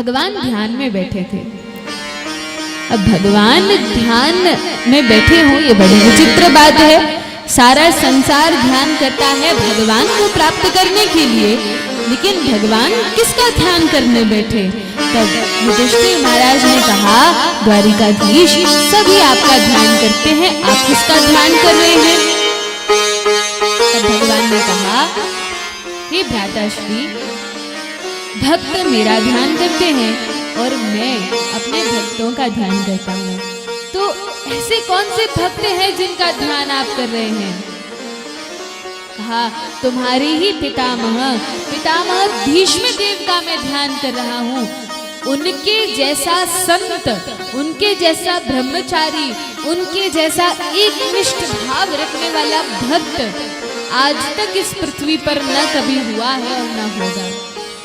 भगवान ध्यान में बैठे थे। अब भगवान ध्यान में बैठे हो ये बड़ी विचित्र बात है। सारा संसार ध्यान करता है भगवान को प्राप्त करने के लिए, लेकिन भगवान किसका ध्यान करने बैठे? तब युधिष्ठिर महाराज ने कहा, द्वारिकाधीश सभी आपका ध्यान करते हैं, आप किसका ध्यान कर रहे हैं? तब भगवान ने कहा, हे भ्राताश्री, भक्त मेरा ध्यान करते हैं और मैं अपने भक्तों का ध्यान करता हूँ। तो ऐसे कौन से भक्त हैं जिनका ध्यान आप कर रहे हैं? कहा, तुम्हारे ही पितामह भीष्म देव का मैं ध्यान कर रहा हूँ। उनके जैसा संत, उनके जैसा ब्रह्मचारी, उनके जैसा एकनिष्ठ भाव रखने वाला भक्त आज तक इस पृथ्वी पर न कभी हुआ है और न होगा।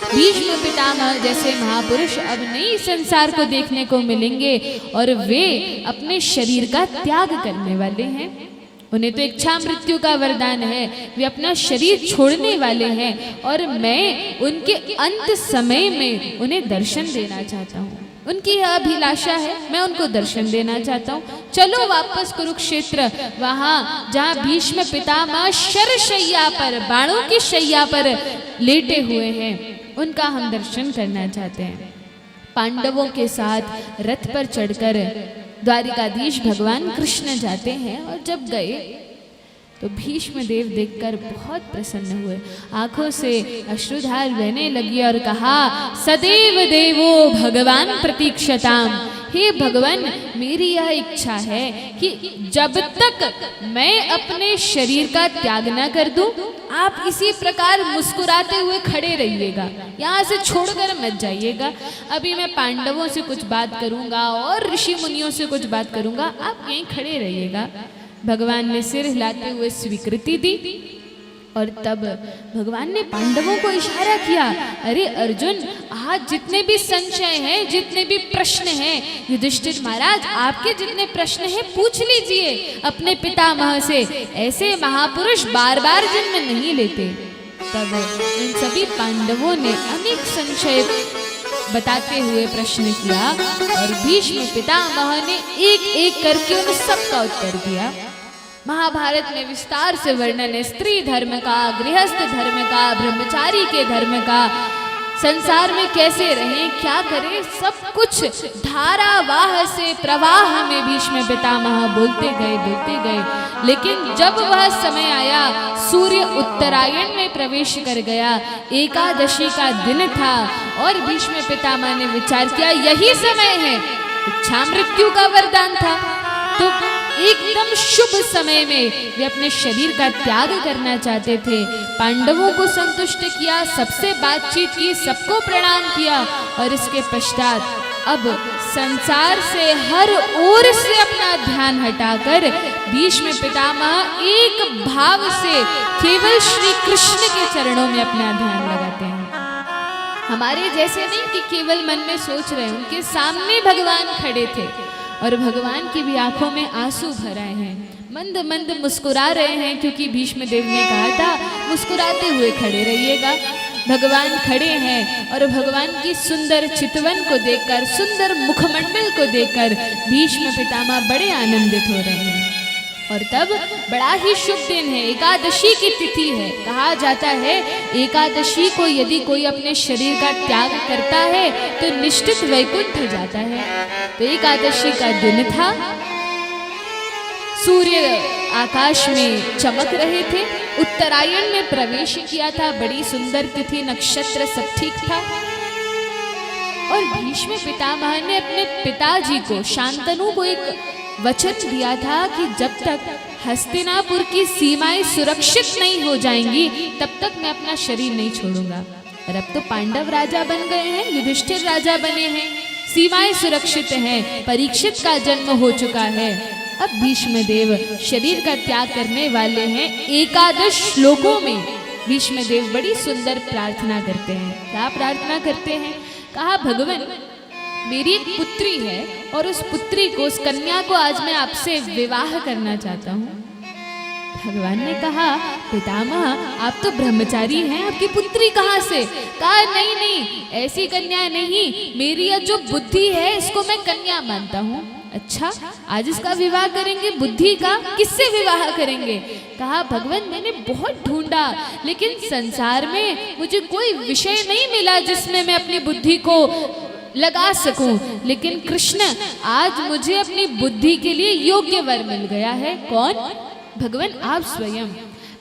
भीष्म पितामह जैसे महापुरुष अब नहीं संसार को देखने को मिलेंगे और वे अपने शरीर का त्याग करने वाले हैं। उन्हें तो इच्छा मृत्यु का वरदान है, वे अपना शरीर छोड़ने वाले हैं और मैं उनके अंत समय में उन्हें दर्शन देना चाहता हूँ। उनकी यह अभिलाषा है, मैं उनको दर्शन देना चाहता हूँ। चलो वापस कुरुक्षेत्र, वहां जहाँ भीष्म पितामह शरशैया पर, बाणों की शैया पर लेटे हुए हैं, उनका हम दर्शन करना चाहते हैं। पांडवों के साथ रथ पर चढ़कर द्वारिकाधीश भगवान कृष्ण जाते हैं और जब गए तो भीष्म देव देखकर बहुत प्रसन्न हुए, आंखों से अश्रुधार बहने लगी और कहा, सदैव देवो भगवान प्रतीक्षताम। हे भगवान, मेरी यह इच्छा है कि जब तक मैं अपने शरीर का त्याग न कर दूं, आप इसी प्रकार मुस्कुराते हुए खड़े रहिएगा, यहाँ से छोड़कर मत जाइएगा। अभी मैं पांडवों से कुछ बात करूंगा और ऋषि मुनियों से कुछ बात करूंगा, आप यहीं खड़े रहिएगा। भगवान ने सिर हिलाते हुए स्वीकृति दी और तब भगवान ने पांडवों को इशारा किया, अरे अर्जुन, आज जितने भी संशय हैं, जितने भी प्रश्न हैं, युधिष्ठिर महाराज आपके जितने प्रश्न हैं पूछ लीजिए अपने पितामह से। ऐसे महापुरुष बार बार जन्म नहीं लेते। तब इन सभी पांडवों ने अनेक संशय बताते हुए प्रश्न किया और भीष्म पितामह ने एक एक करके उन सबका उत्तर दिया। महाभारत में विस्तार से वर्णन है स्त्री धर्म का, गृहस्थ धर्म का, ब्रह्मचारी के धर्म का, संसार में कैसे रहें, क्या करें, सब कुछ धारावाह से प्रवाह में भीष्म पितामह बोलते गए। लेकिन जब वह समय आया, सूर्य उत्तरायण में प्रवेश कर गया, एकादशी का दिन था और भीष्म पितामह ने विचार किया यही समय है। इच्छा मृत्यु का वरदान था, तो एकदम शुभ समय में वे अपने शरीर का त्याग करना चाहते थे। पांडवों को संतुष्ट किया, सबसे बातचीत की, सबको प्रणाम किया और इसके पश्चात अब संसार से हर ओर से अपना ध्यान हटाकर भीष्म पितामह एक भाव से केवल श्री कृष्ण के चरणों में अपना ध्यान लगाते हैं। हमारे जैसे नहीं कि केवल मन में सोच रहे, उनके सामने भगवान खड़े थे और भगवान की भी आंखों में आंसू भर आए हैं, मंद मंद मुस्कुरा रहे हैं, क्योंकि भीष्म देव ने कहा था मुस्कुराते हुए खड़े रहिएगा। भगवान खड़े हैं और भगवान की सुंदर चितवन को देखकर, सुंदर मुखमंडल को देखकर भीष्म पितामह बड़े आनंदित हो रहे हैं। और तब बड़ा ही शुभ दिन है, एकादशी की तिथि है। कहा जाता है एकादशी को यदि कोई अपने शरीर का त्याग करता है तो निश्चित वैकुंठ जाता है। तो एकादशी का दिन था, सूर्य आकाश में चमक रहे थे, उत्तरायण में प्रवेश किया था, बड़ी सुंदर तिथि, नक्षत्र सब ठीक था। और भीष्म पितामह ने अपने पिताजी को, शांतनु को एक वचन दिया था कि जब तक हस्तिनापुर की सीमाएं सुरक्षित नहीं हो जाएंगी तब तक मैं अपना शरीर नहीं छोड़ूंगा। और अब तो पांडव राजा बन गए हैं, युधिष्ठिर राजा बने हैं, सीमाएं सुरक्षित हैं, परीक्षित का जन्म हो चुका है। अब भीष्म देव शरीर का त्याग करने वाले हैं। एकादश श्लोकों में भीष्म देव बड़ी सुंदर प्रार्थना करते हैं। क्या प्रार्थना करते हैं? कहा, भगवान मेरी एक पुत्री है और उस पुत्री को, उस कन्या को आज मैं आपसे विवाह करना चाहता हूँ। भगवान ने कहा, पितामह आप तो ब्रह्मचारी हैं, आपकी पुत्री कहाँ से? कहा नहीं नहीं, ऐसी कन्या नहीं, मेरी यह जो बुद्धि है इसको मैं कन्या मानता हूँ। अच्छा, आज इसका विवाह करेंगे? बुद्धि का किससे विवाह करेंगे? कहा, भगवान मैंने बहुत ढूंढा, लेकिन संसार में मुझे कोई विषय नहीं मिला जिसमें मैं अपनी बुद्धि को लगा सकूं, लेकिन कृष्ण आज मुझे अपनी बुद्धि के लिए योग्य वर मिल गया है। कौन? भगवान आप स्वयं।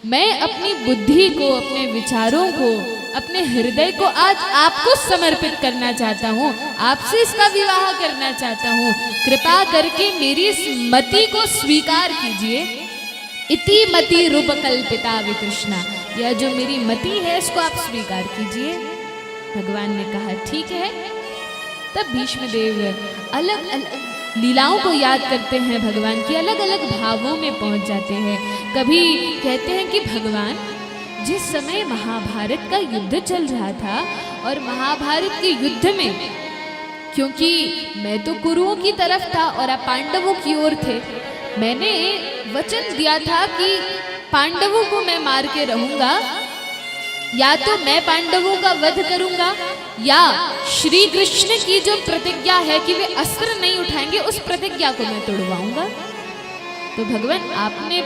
मैं अपनी बुद्धि को, अपने विचारों को, अपने हृदय को आज आपको समर्पित करना चाहता हूँ, आपसे इसका विवाह करना चाहता हूँ। कृपा करके मेरी इस मति को स्वीकार कीजिए। इति मति रूप कल्पिता वितृष्णा, यह जो मेरी मति है इसको आप स्वीकार कीजिए। भगवान ने कहा ठीक है। तब भीष्म देव अलग अलग लीलाओं को याद करते हैं, भगवान की अलग अलग भावों में पहुंच जाते हैं। कभी कहते हैं कि भगवान जिस समय महाभारत का युद्ध चल रहा था, और महाभारत के युद्ध में क्योंकि मैं तो कुरुओं की तरफ था और आप पांडवों की ओर थे, मैंने वचन दिया था कि पांडवों को मैं मार के रहूंगा, या तो मैं पांडवों का वध करूंगा, या श्री कृष्ण की जो प्रतिज्ञा है कि वे अस्त्र नहीं उठाएंगे, उस प्रतिज्ञा को मैं तोड़वाऊंगा। तो भगवान आपने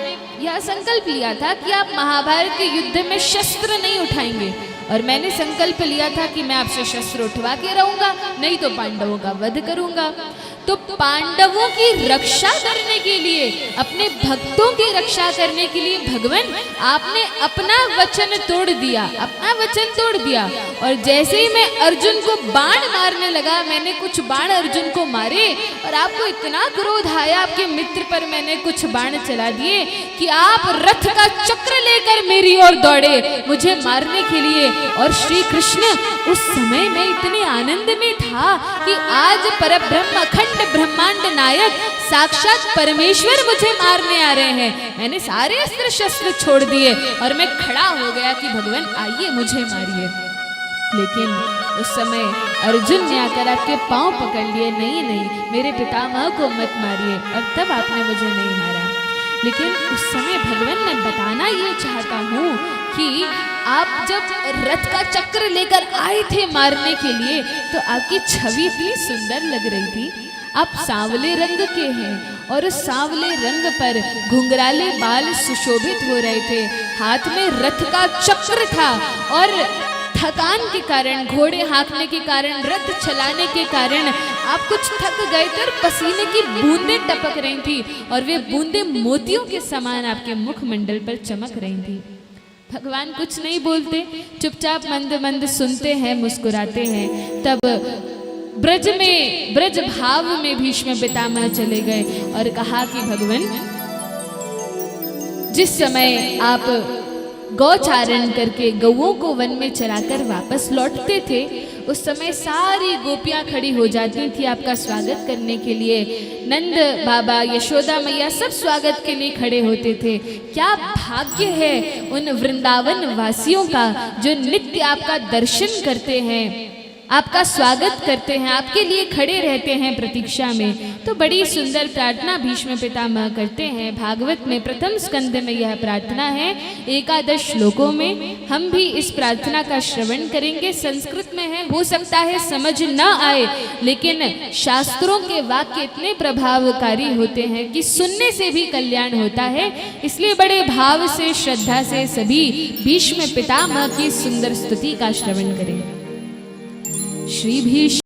यह संकल्प लिया था कि आप महाभारत के युद्ध में शस्त्र नहीं उठाएंगे, और मैंने संकल्प लिया था कि मैं आपसे शस्त्र उठवा के रहूंगा, नहीं तो पांडवों का वध करूंगा। तो पांडवों की रक्षा करने के लिए, अपने भक्तों की रक्षा करने के लिए भगवान आपने अपना वचन तोड़ दिया, अपना वचन तोड़ दिया। और जैसे ही मैं अर्जुन को बाण मारने लगा, मैंने कुछ बाण अर्जुन को मारे, और आपको इतना क्रोध आया आपके मित्र पर, मैंने कुछ बाण चला दिए कि आप रथ का चक्र लेकर मेरी ओर दौड़े मुझे मारने के लिए। और श्री कृष्ण उस समय में इतने आनंद में था कि आज परब्रह्म अखंड ब्रह्मांड नायक साक्षात परमेश्वर मुझे मारने आ रहे हैं। मैंने सारे अस्त्र शस्त्र छोड़ दिए और मैं खड़ा हो गया कि भगवान आइए मुझे मारिए। लेकिन उस समय अर्जुन ने आकर आपके पांव पकड़ लिए, नहीं नहीं मेरे पितामह को मत मारिए, और तब आपने मुझे नहीं मारा। लेकिन उस समय भगवान मैं बताना ये चाहता हूँ कि आप जब रथ का चक्र लेकर आए थे मारने के लिए, तो आपकी छवि इतनी सुंदर लग रही थी। आप सांवले रंग के हैं, और उस सांवले रंग पर घुंघराले बाल सुशोभित हो रहे थे, हाथ में रथ का चक्र था, और थकान के कारण, घोड़े हाँकने के कारण, रथ चलाने के कारण आप कुछ थक गए थे, और पसीने की बूंदें टपक रही थी, और वे बूंदें मोतियों के समान आपके मुखमंडल पर चमक रही थी। भगवान कुछ नहीं बोलते, चुपचाप मंद मंद सुनते हैं, मुस्कुराते हैं। तब ब्रज भाव में भीष्म पितामह चले गए और कहा कि भगवान जिस समय आप गौचारण करके गौओं को वन में चराकर वापस लौटते थे, उस समय सारी गोपियां खड़ी हो जाती थी आपका स्वागत करने के लिए। नंद बाबा, यशोदा मैया सब स्वागत के लिए खड़े होते थे। क्या भाग्य है उन वृंदावन वासियों का जो नित्य आपका दर्शन करते हैं, आपका स्वागत करते हैं, आपके लिए खड़े रहते हैं प्रतीक्षा में। तो बड़ी सुंदर प्रार्थना भीष्म पितामह करते हैं। भागवत में प्रथम स्कंद में यह प्रार्थना है, 11 श्लोकों में। हम भी इस प्रार्थना का श्रवण करेंगे। संस्कृत में है, हो सकता है समझ न आए, लेकिन शास्त्रों के वाक्य इतने प्रभावकारी होते हैं कि सुनने से भी कल्याण होता है। इसलिए बड़े भाव से, श्रद्धा से सभी भीष्म पितामह की सुंदर स्तुति का श्रवण करें। श्री भीष्म